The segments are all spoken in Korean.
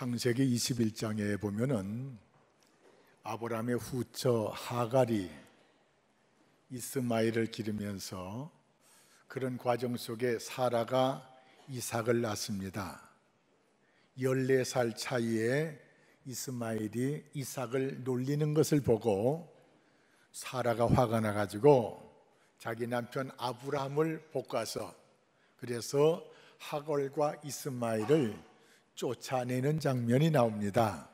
창세기 21장에 보면은 아브라함의 후처 하갈이 이스마엘을 기르면서 그런 과정 속에 사라가 이삭을 낳습니다. 14살 차이에 이스마엘이 이삭을 놀리는 것을 보고 사라가 화가 나가지고 자기 남편 아브라함을 볶아서 그래서 하갈과 이스마엘을 쫓아내는 장면이 나옵니다.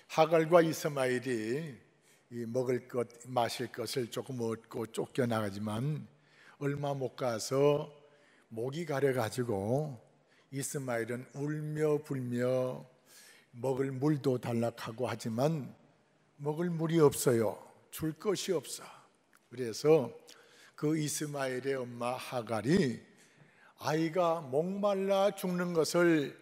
하갈과 이스마엘이 먹을 것, 마실 것을 조금 얻고 쫓겨나가지만 얼마 못 가서 목이 가려가지고 이스마엘은 울며 불며 먹을 물도 달라하고 하지만 먹을 물이 없어요. 줄 것이 없어. 그래서 그 이스마엘의 엄마 하갈이 아이가 목말라 죽는 것을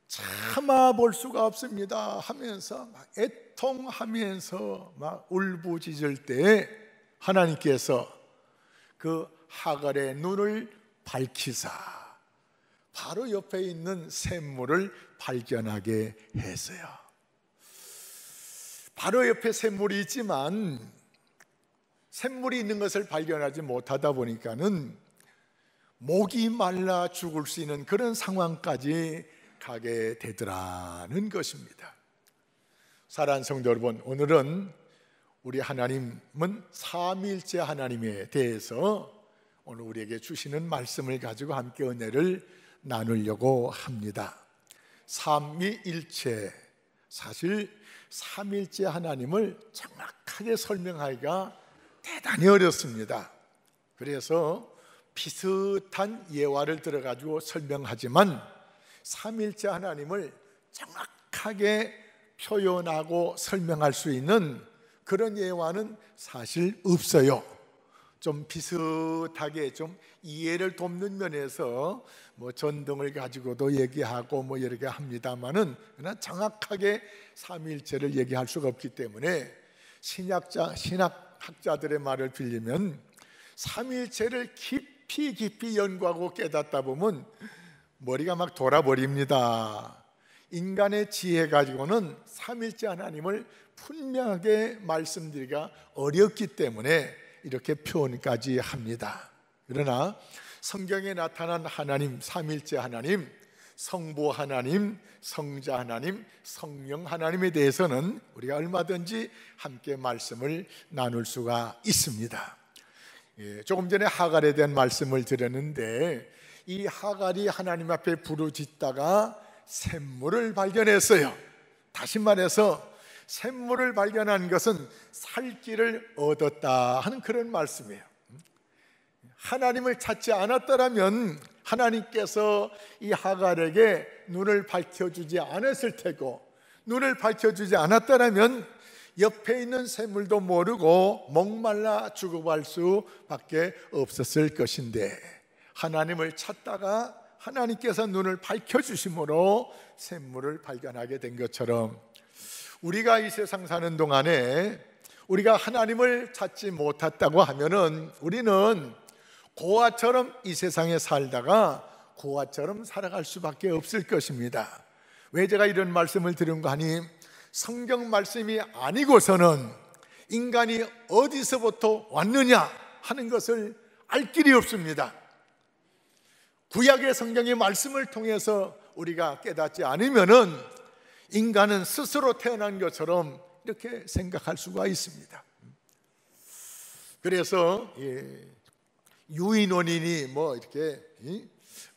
참아 볼 수가 없습니다 하면서 막 애통하면서 막 울부짖을 때 하나님께서 그 하갈의 눈을 밝히사 바로 옆에 있는 샘물을 발견하게 했어요. 바로 옆에 샘물이 있지만 샘물이 있는 것을 발견하지 못하다 보니까는 목이 말라 죽을 수 있는 그런 상황까지 가게 되더라는 것입니다. 사랑하는 성도 여러분, 오늘은 우리 하나님은 삼위일체 하나님에 대해서 오늘 우리에게 주시는 말씀을 가지고 함께 은혜를 나누려고 합니다. 삼위일체, 사실 삼위일체 하나님을 정확하게 설명하기가 대단히 어렵습니다. 그래서 비슷한 예화를 들어가지고 설명하지만 삼위일체 하나님을 정확하게 표현하고 설명할 수 있는 그런 예화는 사실 없어요. 좀 비슷하게 좀 이해를 돕는 면에서 뭐 전등을 가지고도 얘기하고 뭐 여러 개 합니다만은 그러나 정확하게 삼위일체를 얘기할 수가 없기 때문에 신학학자들의 말을 빌리면 삼위일체를 깊이 연구하고 깨닫다 보면 머리가 막 돌아버립니다. 인간의 지혜 가지고는 삼위일체 하나님을 분명하게 말씀드리기가 어렵기 때문에 이렇게 표현까지 합니다. 그러나 성경에 나타난 하나님, 삼위일체 하나님, 성부 하나님, 성자 하나님, 성령 하나님에 대해서는 우리가 얼마든지 함께 말씀을 나눌 수가 있습니다. 조금 전에 하갈에 대한 말씀을 드렸는데 이 하갈이 하나님 앞에 부르짖다가 샘물을 발견했어요. 다시 말해서 샘물을 발견한 것은 살 길을 얻었다 하는 그런 말씀이에요. 하나님을 찾지 않았더라면 하나님께서 이 하갈에게 눈을 밝혀주지 않았을 테고, 눈을 밝혀주지 않았더라면 옆에 있는 샘물도 모르고 목말라 죽어갈 수밖에 없었을 것인데 하나님을 찾다가 하나님께서 눈을 밝혀주심으로 샘물을 발견하게 된 것처럼 우리가 이 세상 사는 동안에 우리가 하나님을 찾지 못했다고 하면은 우리는 고아처럼 이 세상에 살다가 고아처럼 살아갈 수밖에 없을 것입니다. 왜 제가 이런 말씀을 드린가 하니 성경 말씀이 아니고서는 인간이 어디서부터 왔느냐 하는 것을 알 길이 없습니다. 구약의 성경의 말씀을 통해서 우리가 깨닫지 않으면은 인간은 스스로 태어난 것처럼 이렇게 생각할 수가 있습니다. 그래서 유인원인이 뭐 이렇게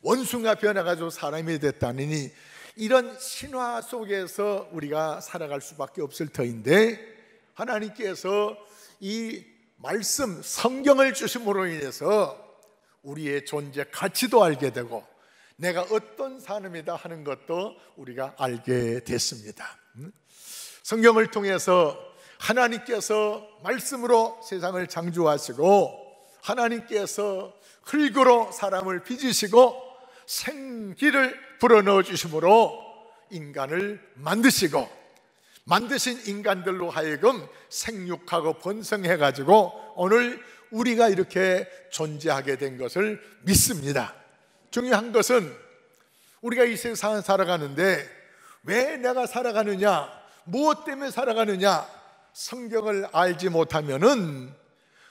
원숭이가 변해가지고 사람이 됐다느니 이런 신화 속에서 우리가 살아갈 수밖에 없을 터인데 하나님께서 이 말씀 성경을 주심으로 인해서 우리의 존재 가치도 알게 되고 내가 어떤 사람이다 하는 것도 우리가 알게 됐습니다. 성경을 통해서 하나님께서 말씀으로 세상을 창조하시고 하나님께서 흙으로 사람을 빚으시고 생기를 불어넣어 주심으로 인간을 만드시고 만드신 인간들로 하여금 생육하고 번성해가지고 오늘 우리가 이렇게 존재하게 된 것을 믿습니다. 중요한 것은 우리가 이 세상을 살아가는데 왜 내가 살아가느냐, 무엇 때문에 살아가느냐, 성경을 알지 못하면은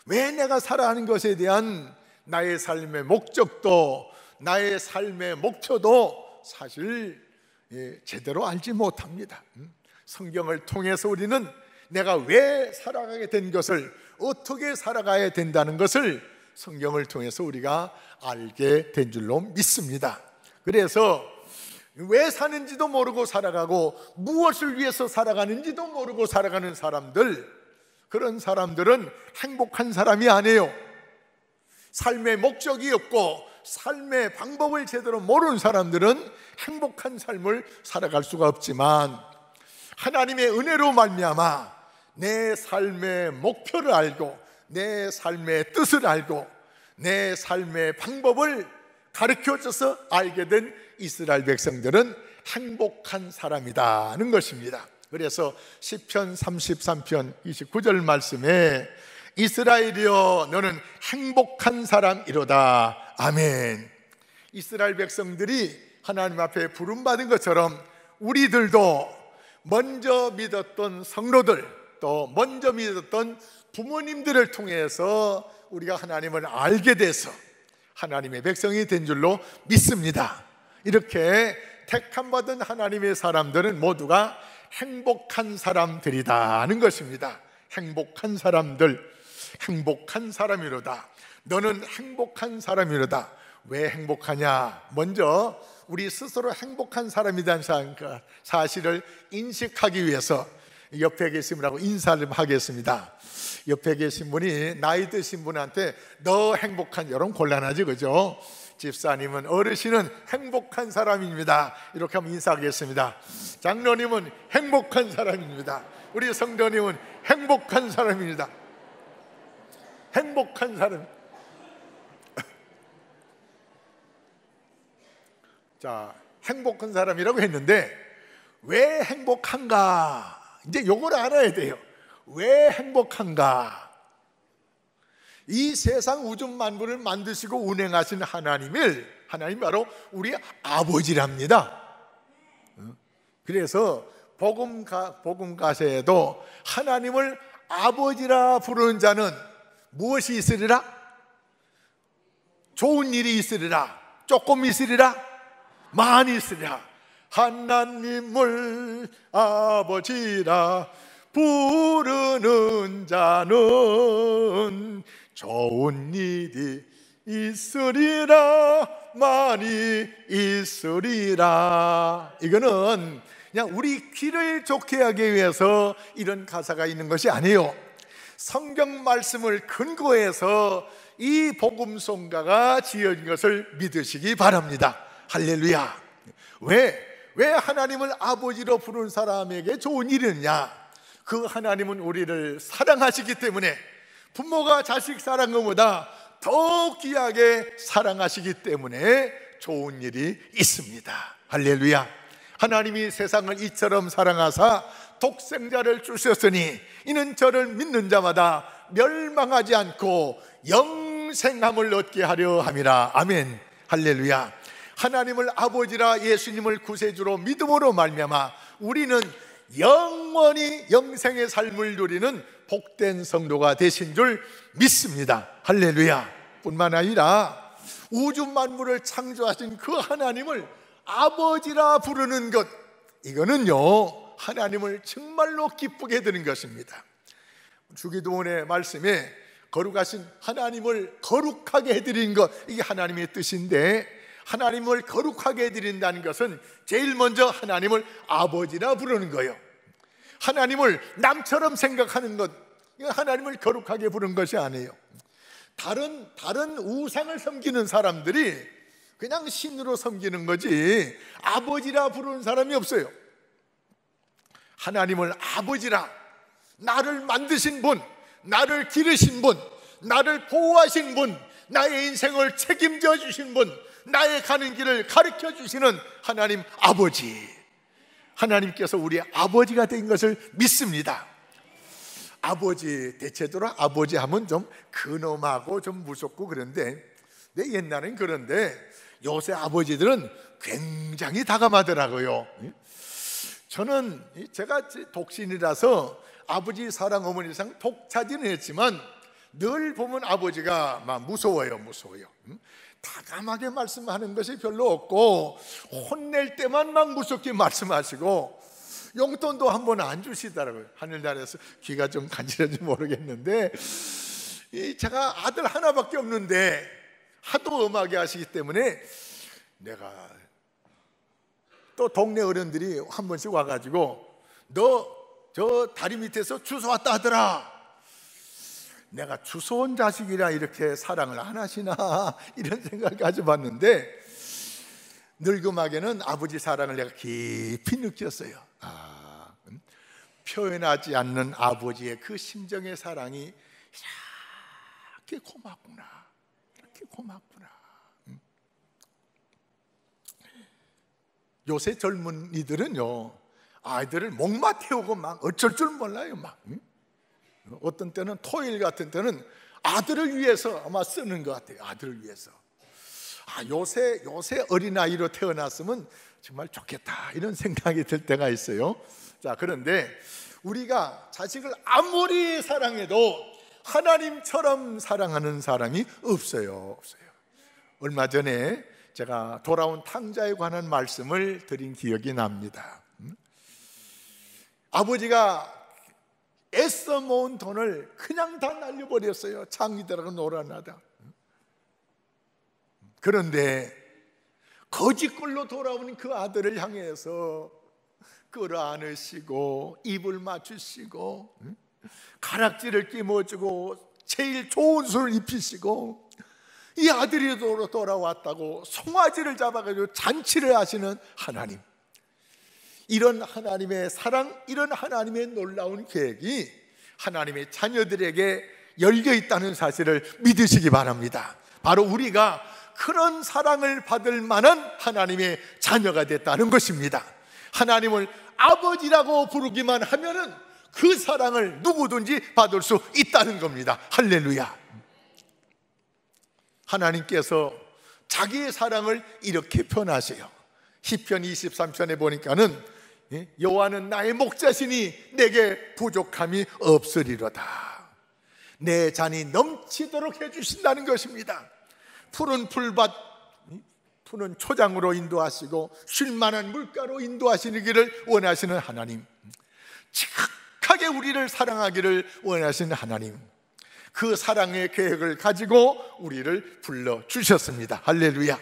왜 내가 살아가는 것에 대한 나의 삶의 목적도, 나의 삶의 목표도 사실 제대로 알지 못합니다. 성경을 통해서 우리는 내가 왜 살아가게 된 것을, 어떻게 살아가야 된다는 것을 성경을 통해서 우리가 알게 된 줄로 믿습니다. 그래서 왜 사는지도 모르고 살아가고 무엇을 위해서 살아가는지도 모르고 살아가는 사람들, 그런 사람들은 행복한 사람이 아니에요. 삶의 목적이 없고 삶의 방법을 제대로 모르는 사람들은 행복한 삶을 살아갈 수가 없지만, 하나님의 은혜로 말미암아 내 삶의 목표를 알고 내 삶의 뜻을 알고 내 삶의 방법을 가르쳐줘서 알게 된 이스라엘 백성들은 행복한 사람이다는 것입니다. 그래서 시편 33편 29절 말씀에 이스라엘이여 너는 행복한 사람이로다. 아멘. 이스라엘 백성들이 하나님 앞에 부름받은 것처럼 우리들도 먼저 믿었던 성도들, 또 먼저 믿었던 부모님들을 통해서 우리가 하나님을 알게 돼서 하나님의 백성이 된 줄로 믿습니다. 이렇게 택함받은 하나님의 사람들은 모두가 행복한 사람들이다 하는 것입니다. 행복한 사람들, 행복한 사람이로다. 너는 행복한 사람이로다. 왜 행복하냐? 먼저 우리 스스로 행복한 사람이라는 사실을 인식하기 위해서 옆에 계신 분하고 인사를 하겠습니다. 옆에 계신 분이 나이 드신 분한테 너 행복한, 여러분 곤란하지, 그죠? 집사님은, 어르신은 행복한 사람입니다. 이렇게 하면 인사하겠습니다. 장로님은 행복한 사람입니다. 우리 성도님은 행복한 사람입니다. 행복한 사람. 자, 행복한 사람이라고 했는데 왜 행복한가? 이제 요걸 알아야 돼요. 왜 행복한가? 이 세상 우주 만물을 만드시고 운행하신 하나님 바로 우리 아버지랍니다. 그래서 복음가세에도 하나님을 아버지라 부르는 자는 무엇이 있으리라? 좋은 일이 있으리라. 조금 있으리라. 많이 있으리라. 하나님을 아버지라 부르는 자는 좋은 일이 있으리라. 많이 있으리라. 이거는 그냥 우리 귀를 좋게 하기 위해서 이런 가사가 있는 것이 아니에요. 성경 말씀을 근거해서 이 복음송가가 지어진 것을 믿으시기 바랍니다. 할렐루야. 왜 하나님을 아버지로 부르는 사람에게 좋은 일이냐? 그 하나님은 우리를 사랑하시기 때문에, 부모가 자식 사랑하는 것보다 더 귀하게 사랑하시기 때문에 좋은 일이 있습니다. 할렐루야. 하나님이 세상을 이처럼 사랑하사 독생자를 주셨으니 이는 저를 믿는 자마다 멸망하지 않고 영생함을 얻게 하려 함이라. 아멘. 할렐루야. 하나님을 아버지라 예수님을 구세주로 믿음으로 말미암아 우리는 영원히 영생의 삶을 누리는 복된 성도가 되신 줄 믿습니다. 할렐루야. 뿐만 아니라 우주 만물을 창조하신 그 하나님을 아버지라 부르는 것, 이거는요 하나님을 정말로 기쁘게 드는 것입니다. 주기도문의 말씀에 거룩하신 하나님을 거룩하게 해드리는 것, 이게 하나님의 뜻인데, 하나님을 거룩하게 해드린다는 것은 제일 먼저 하나님을 아버지라 부르는 거예요. 하나님을 남처럼 생각하는 것, 하나님을 거룩하게 부르는 것이 아니에요. 다른 우상을 섬기는 사람들이 그냥 신으로 섬기는 거지 아버지라 부르는 사람이 없어요. 하나님을 아버지라, 나를 만드신 분, 나를 기르신 분, 나를 보호하신 분, 나의 인생을 책임져 주신 분, 나의 가는 길을 가르쳐 주시는 하나님 아버지, 하나님께서 우리의 아버지가 된 것을 믿습니다. 아버지, 대체적으로 아버지 하면 좀 근엄하고 좀 무섭고 그런데 내 옛날엔 그런데 요새 아버지들은 굉장히 다감하더라고요. 저는 제가 독신이라서 아버지 사랑 어머니 사랑 독차지는 했지만 늘 보면 아버지가 막 무서워요. 다감하게 말씀하는 것이 별로 없고 혼낼 때만 막 무섭게 말씀하시고 용돈도 한 번 안 주시더라고요. 하늘나라에서 귀가 좀 간지러운지 모르겠는데 제가 아들 하나밖에 없는데 하도 엄하게 하시기 때문에 내가 또 동네 어른들이 한 번씩 와가지고 너 저 다리 밑에서 주워 왔다 하더라. 내가 주워온 자식이라 이렇게 사랑을 안 하시나 이런 생각을 가져봤는데 늙음하게는 아버지 사랑을 내가 깊이 느꼈어요. 표현하지 않는 아버지의 그 심정의 사랑이 이렇게 고맙구나, 이렇게 고맙구나. 요새 젊은이들은요, 아이들을 목마 태우고 막 어쩔 줄 몰라요. 막 어떤 때는 토요일 같은 때는 아들을 위해서 아마 쓰는 것 같아요. 아들을 위해서. 요새 어린아이로 태어났으면 정말 좋겠다 이런 생각이 들 때가 있어요. 자, 그런데 우리가 자식을 아무리 사랑해도 하나님처럼 사랑하는 사람이 없어요. 얼마 전에 제가 돌아온 탕자에 관한 말씀을 드린 기억이 납니다. 아버지가 애써 모은 돈을 그냥 다 날려버렸어요. 장기들하고 놀아나다. 그런데 거지꼴로 돌아오는 그 아들을 향해서 끌어안으시고 입을 맞추시고 가락지를 끼워주고 제일 좋은 술을 입히시고 이 아들이 돌아왔다고 송아지를 잡아가지고 잔치를 하시는 하나님, 이런 하나님의 사랑, 이런 하나님의 놀라운 계획이 하나님의 자녀들에게 열려 있다는 사실을 믿으시기 바랍니다. 바로 우리가 그런 사랑을 받을 만한 하나님의 자녀가 됐다는 것입니다. 하나님을 아버지라고 부르기만 하면은 그 사랑을 누구든지 받을 수 있다는 겁니다. 할렐루야. 하나님께서 자기의 사랑을 이렇게 표현하세요. 시편 23편에 보니까는 여호와는 나의 목자시니 내게 부족함이 없으리로다. 내 잔이 넘치도록 해주신다는 것입니다. 푸른 풀밭, 푸른 초장으로 인도하시고 쉴만한 물가로 인도하시는 길을 원하시는 하나님, 지극하게 우리를 사랑하기를 원하시는 하나님, 그 사랑의 계획을 가지고 우리를 불러주셨습니다. 할렐루야.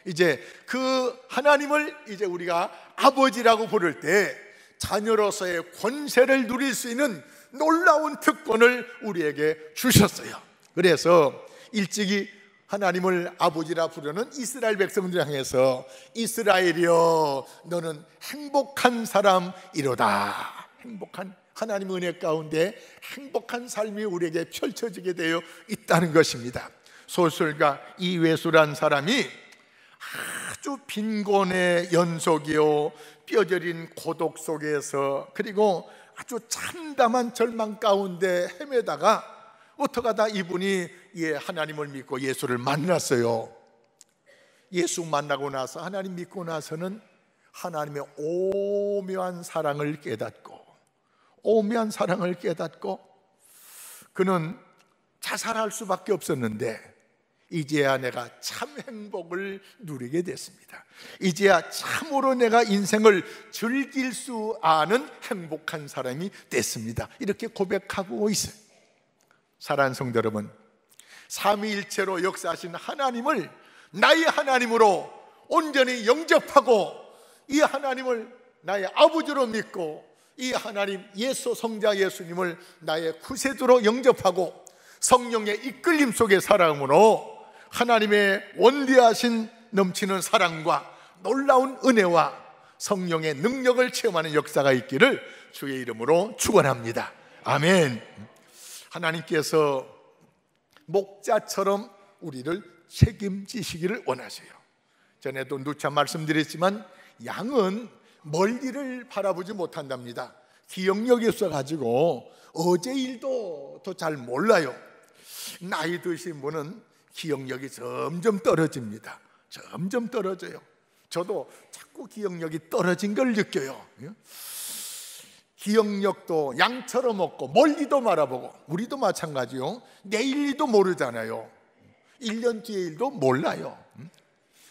이제 그 하나님을 이제 우리가 아버지라고 부를 때 자녀로서의 권세를 누릴 수 있는 놀라운 특권을 우리에게 주셨어요. 그래서 일찍이 하나님을 아버지라 부르는 이스라엘 백성들 향해서 이스라엘이여 너는 행복한 사람이로다. 행복한 하나님 은혜 가운데 행복한 삶이 우리에게 펼쳐지게 되어 있다는 것입니다. 소설가 이회수란 사람이 아주 빈곤의 연속이요 뼈저린 고독 속에서 그리고 아주 참담한 절망 가운데 헤매다가 어떡하다 이분이 하나님을 믿고 예수를 만났어요. 예수 만나고 나서 하나님 믿고 나서는 하나님의 오묘한 사랑을 깨닫고 그는 자살할 수밖에 없었는데 이제야 내가 참 행복을 누리게 됐습니다. 이제야 참으로 내가 인생을 즐길 수 아는 행복한 사람이 됐습니다. 이렇게 고백하고 있어요. 사랑하는 성도 여러분, 삼위일체로 역사하신 하나님을 나의 하나님으로 온전히 영접하고 이 하나님을 나의 아버지로 믿고 이 하나님 예수 성자 예수님을 나의 구세주로 영접하고 성령의 이끌림 속에 살아감으로 하나님의 원대하신 넘치는 사랑과 놀라운 은혜와 성령의 능력을 체험하는 역사가 있기를 주의 이름으로 축원합니다. 아멘. 하나님께서 목자처럼 우리를 책임지시기를 원하세요. 전에도 누차 말씀드렸지만 양은 멀리를 바라보지 못한답니다. 기억력이 없어가지고 어제 일도 더 잘 몰라요. 나이 드신 분은 기억력이 점점 떨어집니다. 점점 떨어져요. 저도 자꾸 기억력이 떨어진 걸 느껴요. 기억력도 양처럼 없고 멀리도 말아보고, 우리도 마찬가지요. 내일 일도 모르잖아요. 1년 뒤의 일도 몰라요.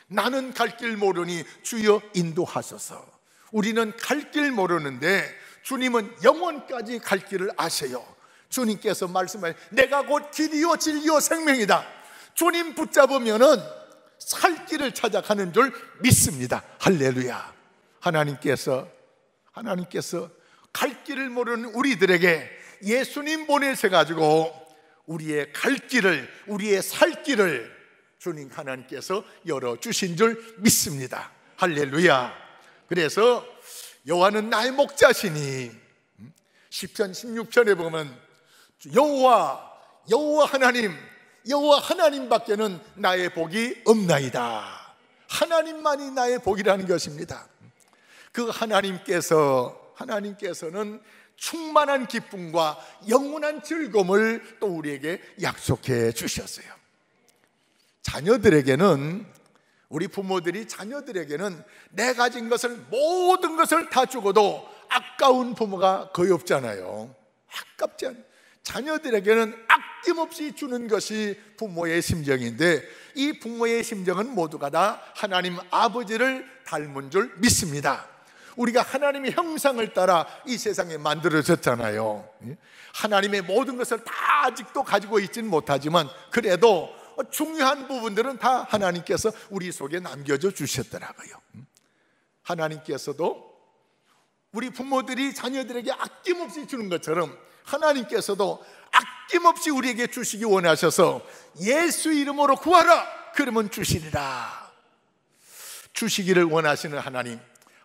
나는 갈 길 모르니 주여 인도하소서. 우리는 갈 길 모르는데 주님은 영원까지 갈 길을 아세요. 주님께서 말씀하신 내가 곧 길이요 진리요 생명이다. 주님 붙잡으면은 살 길을 찾아가는 줄 믿습니다. 할렐루야. 하나님께서 갈 길을 모르는 우리들에게 예수님 보내셔가지고 우리의 갈 길을, 우리의 살 길을 주님 하나님께서 열어주신 줄 믿습니다. 할렐루야. 그래서 여호와는 나의 목자시니, 시편 16편에 보면 여호와 하나님밖에는 나의 복이 없나이다. 하나님만이 나의 복이라는 것입니다. 그 하나님께서는 충만한 기쁨과 영원한 즐거움을 또 우리에게 약속해 주셨어요. 우리 부모들이 자녀들에게는 내 가진 것을, 모든 것을 다 주고도 아까운 부모가 거의 없잖아요. 아깝지 않아요. 자녀들에게는 아낌없이 주는 것이 부모의 심정인데, 이 부모의 심정은 모두가 다 하나님 아버지를 닮은 줄 믿습니다. 우리가 하나님의 형상을 따라 이 세상에 만들어졌잖아요. 하나님의 모든 것을 다 아직도 가지고 있지는 못하지만 그래도 중요한 부분들은 다 하나님께서 우리 속에 남겨져 주셨더라고요. 하나님께서도 우리 부모들이 자녀들에게 아낌없이 주는 것처럼 하나님께서도 아낌없이 우리에게 주시기 원하셔서 예수 이름으로 구하라 그러면 주시리라. 주시기를 원하시는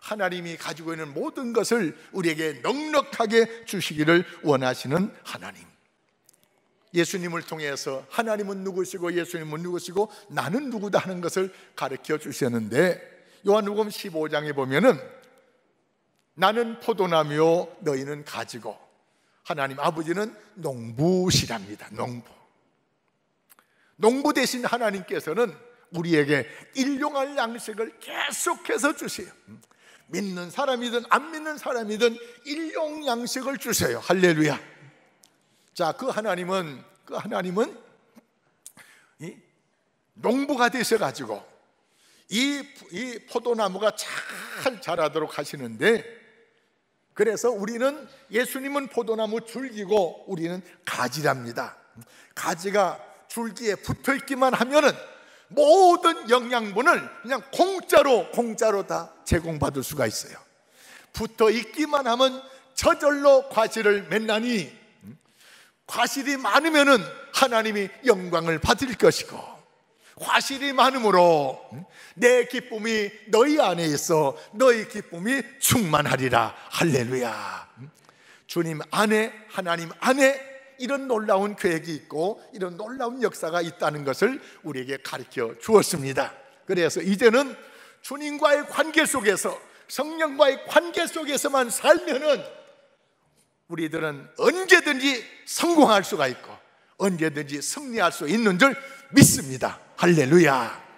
하나님이 가지고 있는 모든 것을 우리에게 넉넉하게 주시기를 원하시는 하나님. 예수님을 통해서 하나님은 누구시고 예수님은 누구시고 나는 누구다 하는 것을 가르쳐 주셨는데, 요한복음 15장에 보면은 나는 포도나무요 너희는 가지고, 하나님 아버지는 농부시랍니다. 농부 대신 하나님께서는 우리에게 일용할 양식을 계속해서 주세요. 믿는 사람이든 안 믿는 사람이든 일용 양식을 주세요. 할렐루야. 자, 그 하나님은 이 농부가 되셔가지고 이 포도나무가 잘 자라도록 하시는데, 그래서 우리는, 예수님은 포도나무 줄기고 우리는 가지랍니다. 가지가 줄기에 붙어 있기만 하면은 모든 영양분을 그냥 공짜로 다 제공받을 수가 있어요. 붙어 있기만 하면 저절로 과실을 맺나니, 과실이 많으면은 하나님이 영광을 받을 것이고, 과실이 많으므로 내 기쁨이 너희 안에 있어 너희 기쁨이 충만하리라. 할렐루야. 주님 안에, 하나님 안에 이런 놀라운 계획이 있고 이런 놀라운 역사가 있다는 것을 우리에게 가르쳐 주었습니다. 그래서 이제는 주님과의 관계 속에서, 성령과의 관계 속에서만 살면은 우리들은 언제든지 성공할 수가 있고 언제든지 승리할 수 있는 줄 믿습니다. 할렐루야.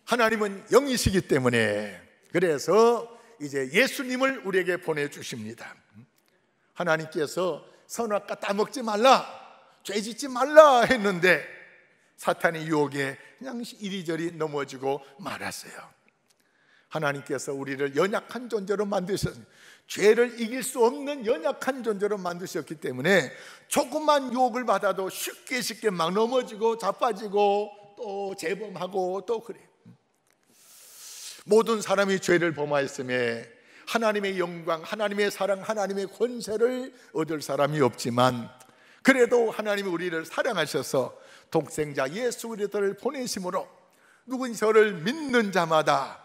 하나님은 영이시기 때문에, 그래서 이제 예수님을 우리에게 보내주십니다. 하나님께서 선악과 따먹지 말라, 죄짓지 말라 했는데 사탄의 유혹에 그냥 이리저리 넘어지고 말았어요. 하나님께서 우리를 연약한 존재로 만드셨어요. 죄를 이길 수 없는 연약한 존재로 만드셨기 때문에 조금만 유혹을 받아도 쉽게 막 넘어지고 자빠지고 또 재범하고 또 그래요. 모든 사람이 죄를 범하였음에 하나님의 영광, 하나님의 사랑, 하나님의 권세를 얻을 사람이 없지만, 그래도 하나님이 우리를 사랑하셔서 독생자 예수 그리스도를 보내심으로 누군 저를 믿는 자마다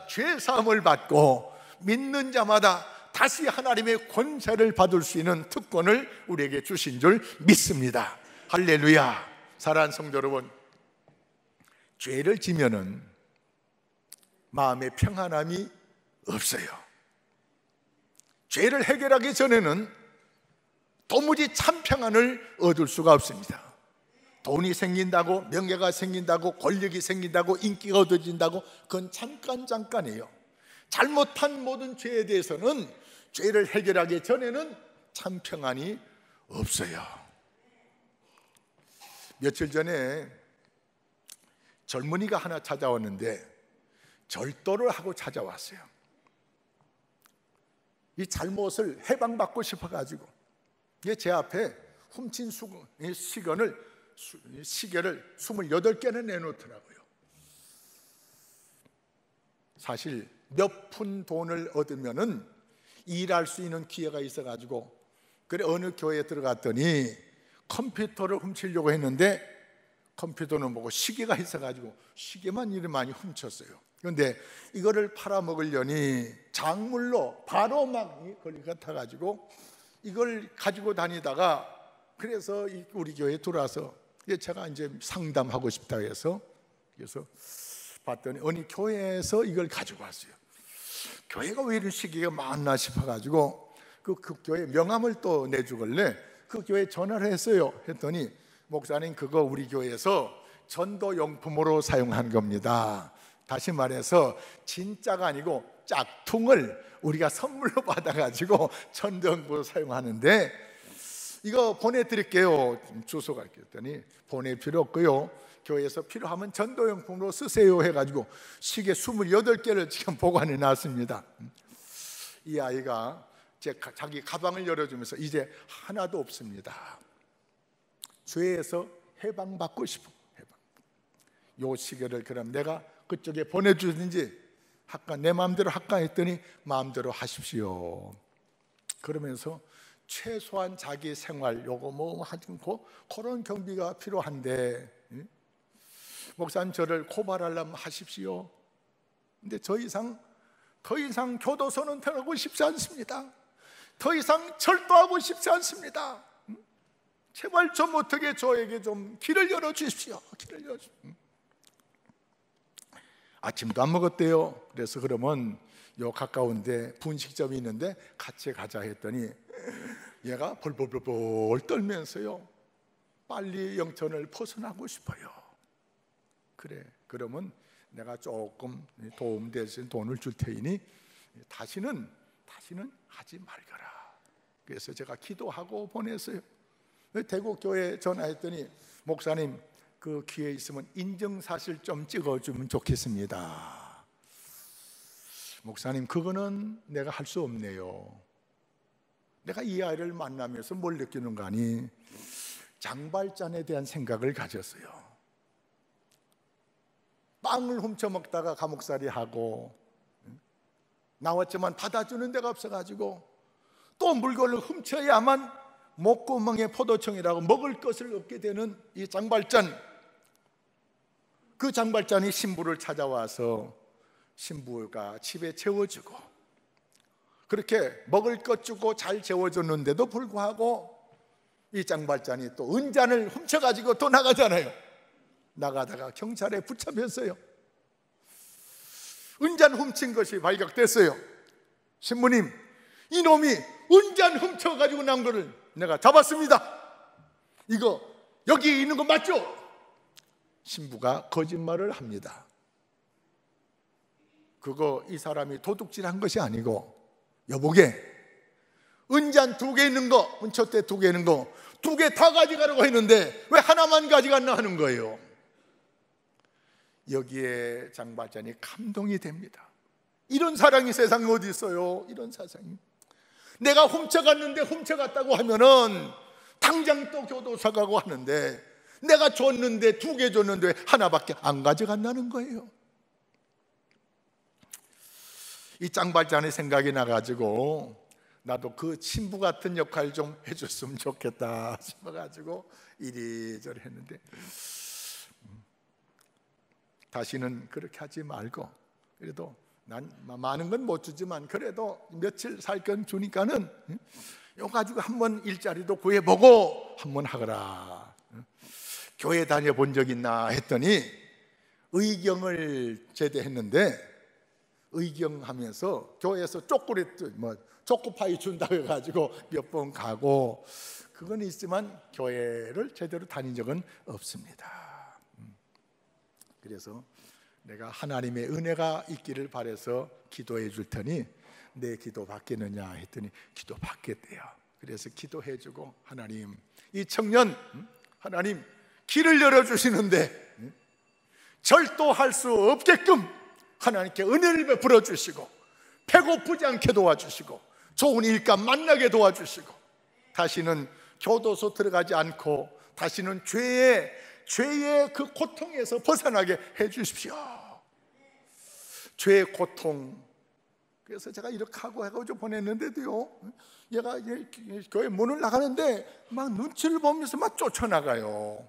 죄 사함을 받고 믿는 자마다 다시 하나님의 권세를 받을 수 있는 특권을 우리에게 주신 줄 믿습니다. 할렐루야. 사랑하는 성도 여러분, 죄를 지면은 마음의 평안함이 없어요. 죄를 해결하기 전에는 도무지 참 평안을 얻을 수가 없습니다. 돈이 생긴다고, 명예가 생긴다고, 권력이 생긴다고, 인기가 얻어진다고, 그건 잠깐이에요. 잘못한 모든 죄에 대해서는 죄를 해결하기 전에는 참 평안이 없어요. 며칠 전에 젊은이가 하나 찾아왔는데 절도를 하고 찾아왔어요. 이 잘못을 해방받고 싶어가지고 제 앞에 훔친 시계를 28개나 내놓더라고요. 사실 몇 푼 돈을 얻으면은 일할 수 있는 기회가 있어가지고, 그래 어느 교회에 들어갔더니 컴퓨터를 훔치려고 했는데 컴퓨터는 뭐고 시계가 있어가지고 시계만 이리 많이 훔쳤어요. 그런데 이거를 팔아먹으려니 작물로 바로 막 걸리 같아가지고 이걸 가지고 다니다가, 그래서 우리 교회에 들어와서 제가 이제 상담하고 싶다 해서, 그래서 봤더니 어느 교회에서 이걸 가지고 왔어요. 교회가 왜 이런 시기가 많나 싶어가지고 그 교회 명함을 또 내주길래 그 교회에 전화를 했어요. 했더니 목사님, 그거 우리 교회에서 전도용품으로 사용한 겁니다. 다시 말해서 진짜가 아니고 짝퉁을 우리가 선물로 받아가지고 전도용품으로 사용하는데 이거 보내드릴게요. 주소가 있게 했더니 보낼 필요 없고요, 교회에서 필요하면 전도용품으로 쓰세요 해가지고 시계 28개를 지금 보관해 놨습니다. 이 아이가 자기 가방을 열어주면서 이제 하나도 없습니다. 죄에서 해방받고 싶어. 요 시계를 그럼 내가 그쪽에 보내주든지 할까, 내 마음대로 할까 했더니 마음대로 하십시오. 그러면서 최소한 자기 생활 요거 뭐 하여튼 그런 경비가 필요한데, 목사님 저를 고발하려면 하십시오. 근데 더 이상 교도소는 들어가고 싶지 않습니다. 더 이상 절도하고 싶지 않습니다. 제발 좀 어떻게 저에게 좀 길을 열어주십시오. 길을 열어주십시오. 아침도 안 먹었대요. 그래서 그러면 요 가까운데 분식점이 있는데 같이 가자 했더니 얘가 벌벌벌 떨면서요, 빨리 영천을 벗어나고 싶어요. 그래, 그러면 내가 조금 도움 대신 돈을 줄 테니 다시는 하지 말거라. 그래서 제가 기도하고 보냈어요. 대구 교회에 전화했더니 목사님, 그 기회 있으면 인증사실 좀 찍어주면 좋겠습니다. 목사님, 그거는 내가 할 수 없네요. 내가 이 아이를 만나면서 뭘 느끼는가 하니 장발잔에 대한 생각을 가졌어요. 빵을 훔쳐 먹다가 감옥살이 하고 나왔지만 받아주는 데가 없어가지고 또 물건을 훔쳐야만 목구멍에 포도청이라고 먹을 것을 얻게 되는 이 장발잔. 그 장발잔이 신부를 찾아와서 신부가 집에 재워주고 그렇게 먹을 것 주고 잘 재워줬는데도 불구하고 이 장발잔이 또 은잔을 훔쳐가지고 또 나가잖아요. 나가다가 경찰에 붙잡혔어요. 은잔 훔친 것이 발각됐어요. 신부님, 이놈이 은잔 훔쳐가지고 난 거를 내가 잡았습니다. 이거 여기 있는 거 맞죠? 신부가 거짓말을 합니다. 그거 이 사람이 도둑질한 것이 아니고, 여보게 은잔 2개 있는 거, 은촛대 2개 있는 거 2개 다 가져가라고 했는데 왜 하나만 가져갔나 하는 거예요. 여기에 장발잔이 감동이 됩니다. 이런 사랑이 세상에 어디 있어요? 이런 세상이. 내가 훔쳐갔는데 훔쳐갔다고 하면은 당장 또 교도소 가고 하는데, 내가 줬는데 2개 줬는데 하나밖에 안 가져간다는 거예요. 이 장발잔의 생각이 나가지고 나도 그 친부 같은 역할 좀 해줬으면 좋겠다 싶어가지고 이리저리 했는데, 다시는 그렇게 하지 말고, 그래도 난 많은 건 못 주지만 그래도 며칠 살 건 주니까는 이거 가지고 한번 일자리도 구해보고 한번 하거라. 교회 다녀본 적 있나 했더니 의경을 제대했는데 의경하면서 교회에서 초코파이 준다고 해가지고 몇 번 가고 그건 있지만 교회를 제대로 다닌 적은 없습니다. 그래서 내가 하나님의 은혜가 있기를 바라서 기도해 줄 테니 내 기도 받겠느냐 했더니 기도 받겠대요. 그래서 기도해 주고 하나님, 이 청년 하나님 길을 열어주시는데 절도할 수 없게끔 하나님께 은혜를 베풀어 주시고 배고프지 않게 도와주시고 좋은 일감 만나게 도와주시고 다시는 교도소 들어가지 않고 다시는 죄의 그 고통에서 벗어나게 해 주십시오. 죄의 고통. 그래서 제가 이렇게 하고 해가지고 보냈는데도요, 얘가 교회 문을 나가는데 막 눈치를 보면서 막 쫓아나가요.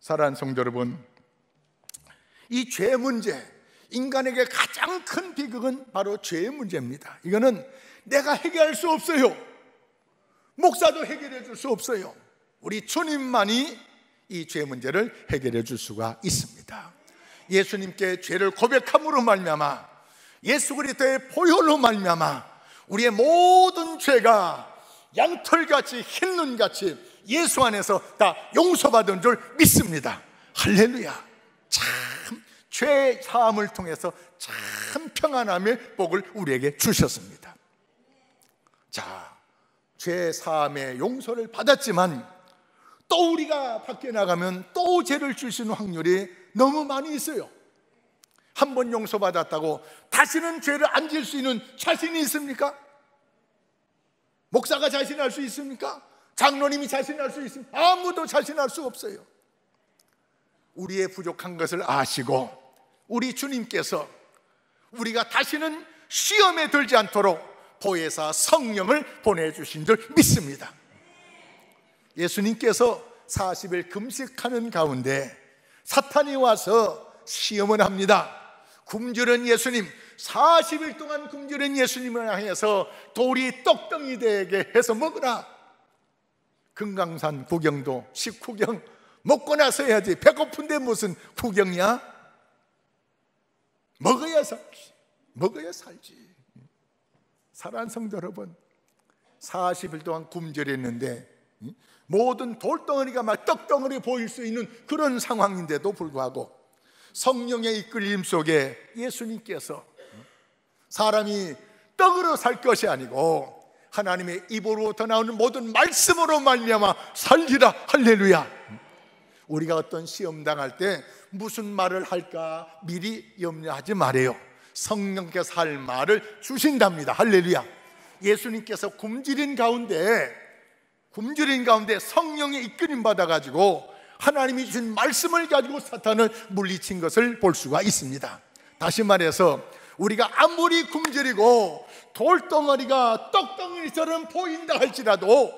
사랑하는 성도 여러분, 이 죄 문제, 인간에게 가장 큰 비극은 바로 죄의 문제입니다. 이거는 내가 해결할 수 없어요. 목사도 해결해 줄 수 없어요. 우리 주님만이 이 죄 문제를 해결해 줄 수가 있습니다. 예수님께 죄를 고백함으로 말미암아, 예수 그리스도의 보혈로 말미암아 우리의 모든 죄가 양털같이 흰 눈같이 예수 안에서 다 용서받은 줄 믿습니다. 할렐루야. 참 죄 사함을 통해서 참 평안함의 복을 우리에게 주셨습니다. 자, 죄 사함의 용서를 받았지만 또 우리가 밖에 나가면 또 죄를 주시는 확률이 너무 많이 있어요. 한 번 용서받았다고 다시는 죄를 안 지을 수 있는 자신이 있습니까? 목사가 자신할 수 있습니까? 장로님이 자신할 수 있습니까? 아무도 자신할 수 없어요. 우리의 부족한 것을 아시고 우리 주님께서 우리가 다시는 시험에 들지 않도록 보혜사 성령을 보내주신 줄 믿습니다. 예수님께서 40일 금식하는 가운데 사탄이 와서 시험을 합니다. 굶주린 예수님, 40일 동안 굶주린 예수님을 향해서 돌이 떡덩이 되게 해서 먹으라. 금강산 구경도 식후경 먹고 나서 해야지. 배고픈데 무슨 구경이야? 먹어야 살지. 먹어야 살지. 사랑하는 성도 여러분, 40일 동안 굶주렸는데 모든 돌덩어리가 막 떡덩어리 보일 수 있는 그런 상황인데도 불구하고 성령의 이끌림 속에 예수님께서 사람이 떡으로 살 것이 아니고 하나님의 입으로부터 나오는 모든 말씀으로 말미암아 살리라. 할렐루야. 우리가 어떤 시험 당할 때 무슨 말을 할까 미리 염려하지 말아요. 성령께서 할 말을 주신답니다. 할렐루야. 예수님께서 굶주린 가운데 성령의 이끌림 받아가지고 하나님이 주신 말씀을 가지고 사탄을 물리친 것을 볼 수가 있습니다. 다시 말해서 우리가 아무리 굶주리고 돌덩어리가 떡덩어리처럼 보인다 할지라도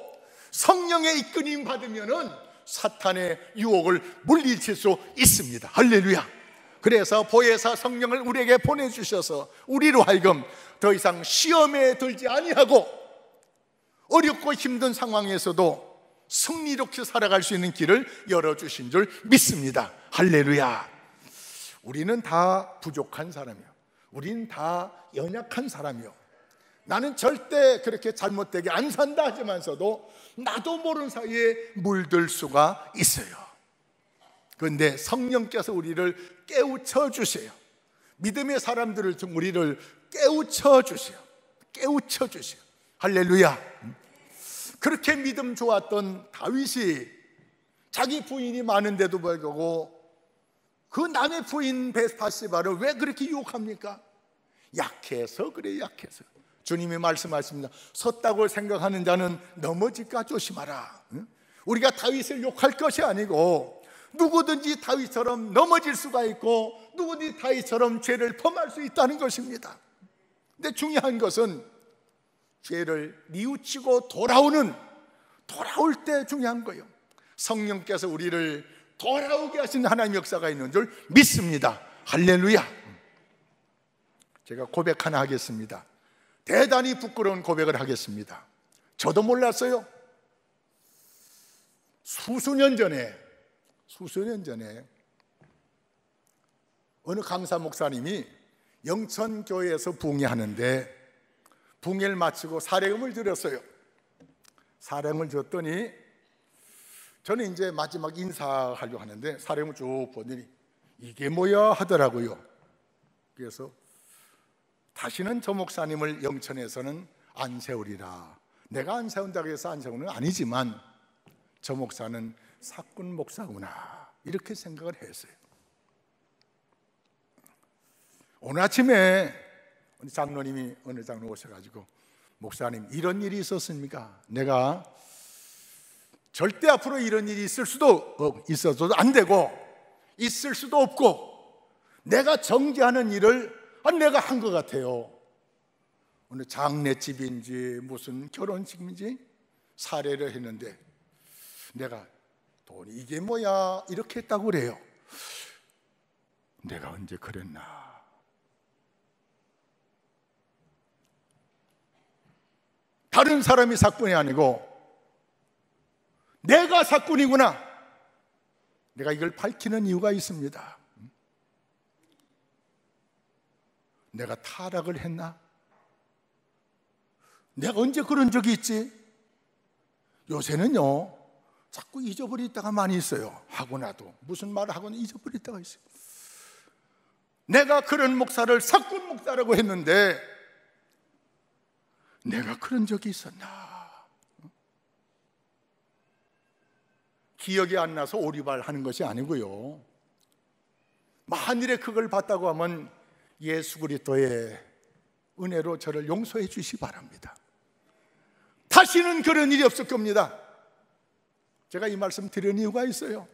성령의 이끌림 받으면은 사탄의 유혹을 물리칠 수 있습니다. 할렐루야. 그래서 보혜사 성령을 우리에게 보내주셔서 우리로 하여금 더 이상 시험에 들지 아니하고 어렵고 힘든 상황에서도 승리롭게 살아갈 수 있는 길을 열어주신 줄 믿습니다. 할렐루야. 우리는 다 부족한 사람이요, 우리는 다 연약한 사람이요, 나는 절대 그렇게 잘못되게 안 산다 하지만서도 나도 모르는 사이에 물들 수가 있어요. 그런데 성령께서 우리를 깨우쳐 주세요. 믿음의 사람들을 우리를 깨우쳐 주세요. 깨우쳐 주세요. 할렐루야. 그렇게 믿음 좋았던 다윗이 자기 부인이 많은데도 불구하고 그 남의 부인 바세바를 왜 그렇게 유혹합니까? 약해서 그래요. 약해서. 주님이 말씀하십니다. 섰다고 생각하는 자는 넘어질까 조심하라. 우리가 다윗을 욕할 것이 아니고 누구든지 다윗처럼 넘어질 수가 있고 누구든지 다윗처럼 죄를 범할 수 있다는 것입니다. 근데 중요한 것은 죄를 뉘우치고 돌아올 때 중요한 거예요. 성령께서 우리를 돌아오게 하신 하나님의 역사가 있는 줄 믿습니다. 할렐루야. 제가 고백 하나 하겠습니다. 대단히 부끄러운 고백을 하겠습니다. 저도 몰랐어요. 수수년 전에 어느 강사 목사님이 영천교회에서 붕괴하는데 붕괴를 마치고 사례금을 드렸어요. 사례금을 줬더니 저는 이제 마지막 인사하려고 하는데 사례금을 쭉 보더니 이게 뭐야 하더라고요. 그래서 다시는 저 목사님을 영천에서는 안 세우리라. 내가 안 세운다고 해서 안 세우는 건 아니지만 저 목사는 사꾼 목사구나, 이렇게 생각을 했어요. 오늘 아침에 장로님이 어느 장로 오셔가지고 목사님 이런 일이 있었습니까? 내가 절대 앞으로 이런 일이 있어서도 안 되고 있을 수도 없고 내가 정죄하는 일을 내가 한 것 같아요. 오늘 장례집인지 무슨 결혼식인지 사례를 했는데 내가 돈이 이게 뭐야 이렇게 했다고 그래요. 내가 언제 그랬나? 다른 사람이 사꾼이 아니고 내가 사꾼이구나. 내가 이걸 밝히는 이유가 있습니다. 내가 타락을 했나? 내가 언제 그런 적이 있지? 요새는요 자꾸 잊어버릴 때가 많이 있어요. 하고 나도 무슨 말을 하고는 잊어버릴 때가 있어요. 내가 그런 목사를 사꾼 목사라고 했는데 내가 그런 적이 있었나? 기억이 안 나서 오리발하는 것이 아니고요, 만일에 그걸 봤다고 하면 예수 그리스도의 은혜로 저를 용서해 주시기 바랍니다. 다시는 그런 일이 없을 겁니다. 제가 이 말씀 드리는 이유가 있어요.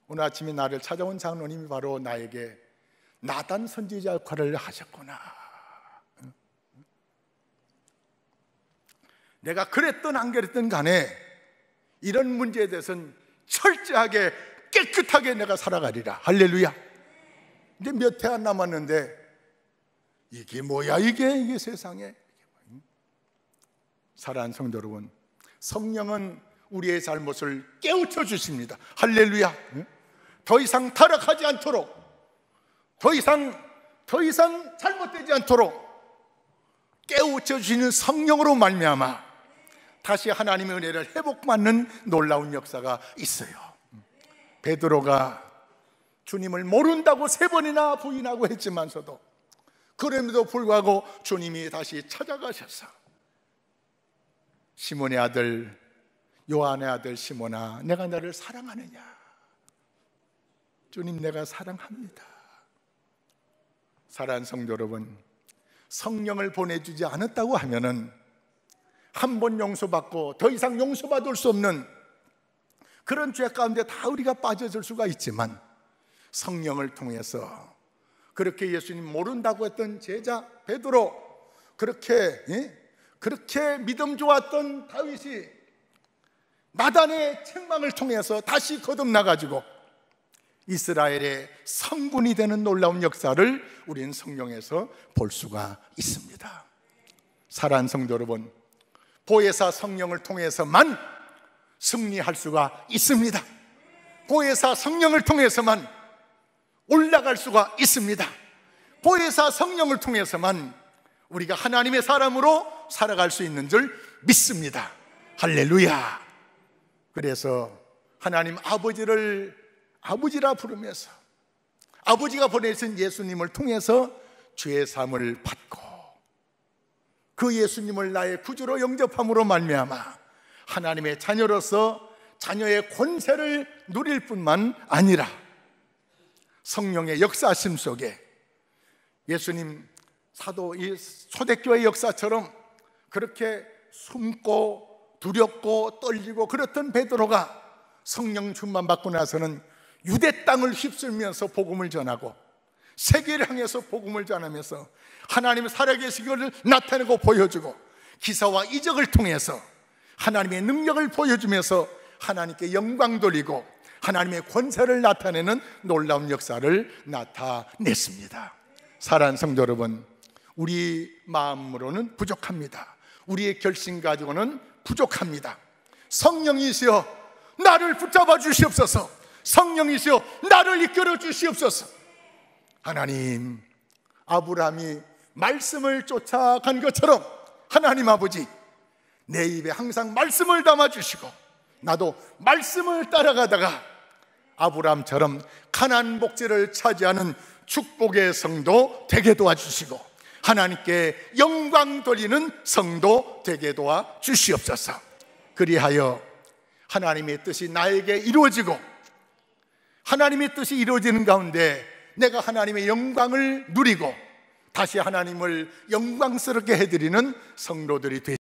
오늘 아침에 나를 찾아온 장로님이 바로 나에게 나단 선지자 역할을 하셨구나. 내가 그랬든 안 그랬든 간에 이런 문제에 대해서는 철저하게 깨끗하게 내가 살아가리라. 할렐루야. 이제 몇 해 안 남았는데 이게 뭐야 이게 세상에. 사랑하는 성도 여러분, 성령은 우리의 잘못을 깨우쳐 주십니다. 할렐루야. 더 이상 타락하지 않도록, 더 이상 잘못되지 않도록 깨우쳐 주시는 성령으로 말미암아 다시 하나님의 은혜를 회복받는 놀라운 역사가 있어요. 베드로가 주님을 모른다고 3번이나 부인하고 했지만서도 그럼에도 불구하고 주님이 다시 찾아가셔서 시몬의 아들, 요한의 아들 시몬아, 내가 너를 사랑하느냐? 주님, 내가 사랑합니다. 사랑하는 성도 여러분, 성령을 보내주지 않았다고 하면은 한 번 용서받고 더 이상 용서받을 수 없는 그런 죄 가운데 다 우리가 빠져들 수가 있지만, 성령을 통해서 그렇게 예수님 모른다고 했던 제자 베드로, 그렇게 믿음 좋았던 다윗이 나단의 책망을 통해서 다시 거듭나가지고 이스라엘의 성군이 되는 놀라운 역사를 우리는 성경에서 볼 수가 있습니다. 사랑하는 성도 여러분, 보혜사 성령을 통해서만 승리할 수가 있습니다. 보혜사 성령을 통해서만 올라갈 수가 있습니다. 보혜사 성령을 통해서만 우리가 하나님의 사람으로 살아갈 수 있는 줄 믿습니다. 할렐루야. 그래서 하나님 아버지를 아버지라 부르면서 아버지가 보내신 예수님을 통해서 죄의 사함을 받고 그 예수님을 나의 구주로 영접함으로 말미암아 하나님의 자녀로서 자녀의 권세를 누릴 뿐만 아니라 성령의 역사심 속에 예수님 사도 이 초대교회 역사처럼 그렇게 숨고 두렵고 떨리고 그렇던 베드로가 성령 충만 받고 나서는 유대 땅을 휩쓸면서 복음을 전하고 세계를 향해서 복음을 전하면서 하나님의 살아계신 것을 나타내고 보여주고 기사와 이적을 통해서 하나님의 능력을 보여주면서 하나님께 영광 돌리고 하나님의 권세를 나타내는 놀라운 역사를 나타냈습니다. 사랑하는 성도 여러분, 우리 마음으로는 부족합니다. 우리의 결심 가지고는 부족합니다. 성령이시여 나를 붙잡아 주시옵소서. 성령이시여 나를 이끌어 주시옵소서. 하나님, 아브라함이 말씀을 쫓아간 것처럼 하나님 아버지, 내 입에 항상 말씀을 담아주시고 나도 말씀을 따라가다가 아브라함처럼 가나안 복지를 차지하는 축복의 성도 되게 도와주시고 하나님께 영광 돌리는 성도 되게 도와주시옵소서. 그리하여 하나님의 뜻이 나에게 이루어지고 하나님의 뜻이 이루어지는 가운데 내가 하나님의 영광을 누리고 다시 하나님을 영광스럽게 해드리는 성도들이 되시옵소서.